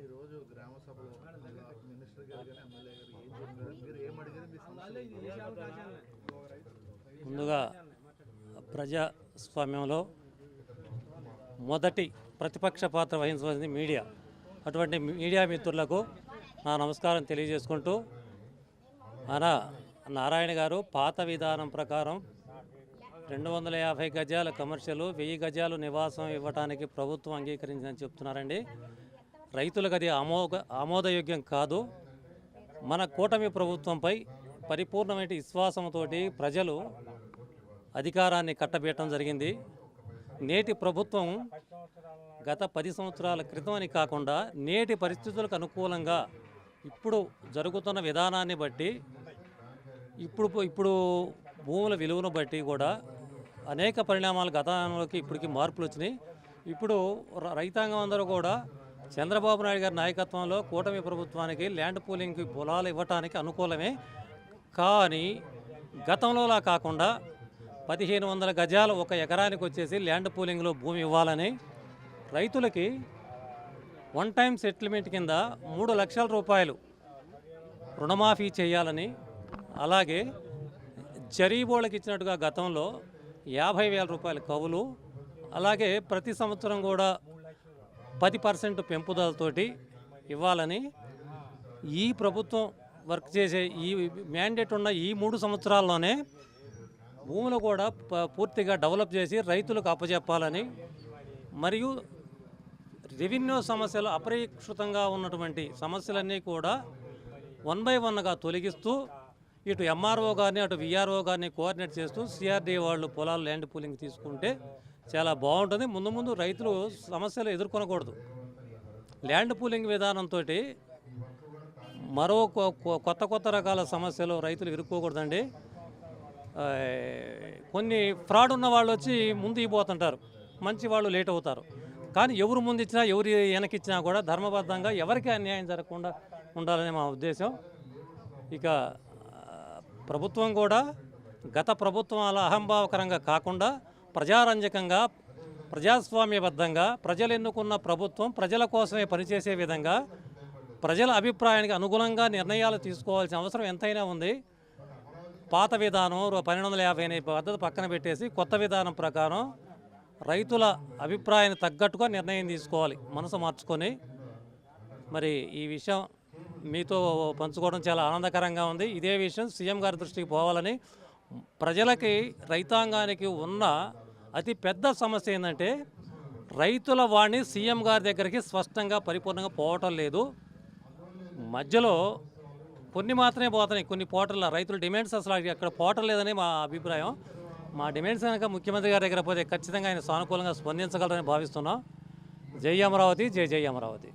ఈరోజు గ్రామ సభలో మినిస్టర్ గారు కానీ ఎమ్మెల్యే గారు మీరు ఏం అడిగారు? ముందుగా ప్రజాస్వామ్యంలో మొదటి ప్రతిపక్ష పాత్ర వహించవలసింది మీడియా. అటువంటి మీడియా మిత్రులకు నా నమస్కారం తెలియజేసుకుంటూ, నారాయణ గారు పాత విధానం ప్రకారం 250 గజాల కమర్షియల్, 1000 గజాలు నివాసం ఇవ్వడానికి ప్రభుత్వం అంగీకరించిందని చెప్తున్నారండి. రైతులకు అది ఆమోదయోగ్యం కాదు. మన కూటమి ప్రభుత్వంపై పరిపూర్ణమైన విశ్వాసంతో ప్రజలు అధికారాన్ని కట్టబెట్టడం జరిగింది. నేటి ప్రభుత్వం గత 10 సంవత్సరాల క్రితం అని కాకుండా నేటి పరిస్థితులకు అనుకూలంగా ఇప్పుడు జరుగుతున్న విధానాన్ని బట్టి, ఇప్పుడు భూముల విలువను బట్టి కూడా అనేక పరిణామాలు గతంలోకి ఇప్పటికి మార్పులు వచ్చినాయి. ఇప్పుడు రైతాంగం అందరూ కూడా చంద్రబాబు నాయుడు గారి నాయకత్వంలో కూటమి ప్రభుత్వానికి ల్యాండ్ పూలింగ్కి పొలాలు ఇవ్వటానికి అనుకూలమే. కానీ గతంలోలా కాకుండా 1500 గజాలు ఒక ఎకరానికి వచ్చేసి ల్యాండ్ పూలింగ్లో భూమి ఇవ్వాలని, రైతులకి వన్ టైం సెటిల్మెంట్ కింద 3 లక్షల రూపాయలు రుణమాఫీ చేయాలని, అలాగే జరీబోళ్ళకి ఇచ్చినట్టుగా గతంలో 50,000 రూపాయల కవులు, అలాగే ప్రతి సంవత్సరం కూడా 10% పెంపుదలతోటి ఇవ్వాలని, ఈ ప్రభుత్వం వర్క్ చేసే ఈ మ్యాండేట్ ఉన్న ఈ 3 సంవత్సరాల్లోనే భూములు కూడా పూర్తిగా డెవలప్ చేసి రైతులకు అప్పచెప్పాలని, మరియు రెవెన్యూ సమస్యలు అపరిష్కృతంగా ఉన్నటువంటి సమస్యలన్నీ కూడా 1 by 1గా తొలగిస్తూ ఇటు ఎంఆర్ఓ గారిని అటు విఆర్ఓ గారిని కోఆర్డినేట్ చేస్తూ సిఆర్డీ వాళ్ళు పొలాలు ల్యాండ్ పూలింగ్ తీసుకుంటే చాలా బాగుంటుంది. ముందు రైతులు సమస్యలు ఎదుర్కొనకూడదు. ల్యాండ్ పూలింగ్ విధానంతో మరో కొత్త రకాల సమస్యలు రైతులు ఇరుక్కోకూడదండి. కొన్ని ఫ్రాడ్ ఉన్న వాళ్ళు వచ్చి ముందు ఇవ్వబోతుంటారు, మంచి వాళ్ళు లేట్ అవుతారు. కానీ ఎవరు ముందు ఇచ్చినా ఎవరు వెనకిచ్చినా కూడా ధర్మబద్ధంగా ఎవరికి అన్యాయం జరగకుండా ఉండాలని మా ఉద్దేశం. ఇక ప్రభుత్వం కూడా గత ప్రభుత్వాల అహంభావకరంగా కాకుండా ప్రజారంజకంగా, ప్రజాస్వామ్యబద్ధంగా ప్రజలు ఎన్నుకున్న ప్రభుత్వం ప్రజల కోసమే పనిచేసే విధంగా ప్రజల అభిప్రాయానికి అనుగుణంగా నిర్ణయాలు తీసుకోవాల్సిన అవసరం ఎంతైనా ఉంది. పాత విధానం 1250 అనే పద్ధతి పక్కన పెట్టేసి కొత్త విధానం ప్రకారం రైతుల అభిప్రాయాన్ని తగ్గట్టుగా నిర్ణయం తీసుకోవాలి, మనసు మార్చుకొని. మరి ఈ విషయం మీతో పంచుకోవడం చాలా ఆనందకరంగా ఉంది. ఇదే విషయం సీఎం గారి దృష్టికి పోవాలని, ప్రజలకి రైతాంగానికి ఉన్న అతి పెద్ద సమస్య ఏంటంటే రైతుల వాణి సీఎం గారి దగ్గరికి స్పష్టంగా పరిపూర్ణంగా పోవటం లేదు. మధ్యలో కొన్ని మాత్రమే పోతున్నాయి, కొన్ని పోవటంలో రైతుల డిమాండ్స్ అసలు అక్కడ పోవటం లేదని మా అభిప్రాయం. మా డిమాండ్స్ కనుక ముఖ్యమంత్రి గారి దగ్గర పోతే ఖచ్చితంగా ఆయన సానుకూలంగా స్పందించగలరని భావిస్తున్నాం. జై అమరావతి, జై అమరావతి.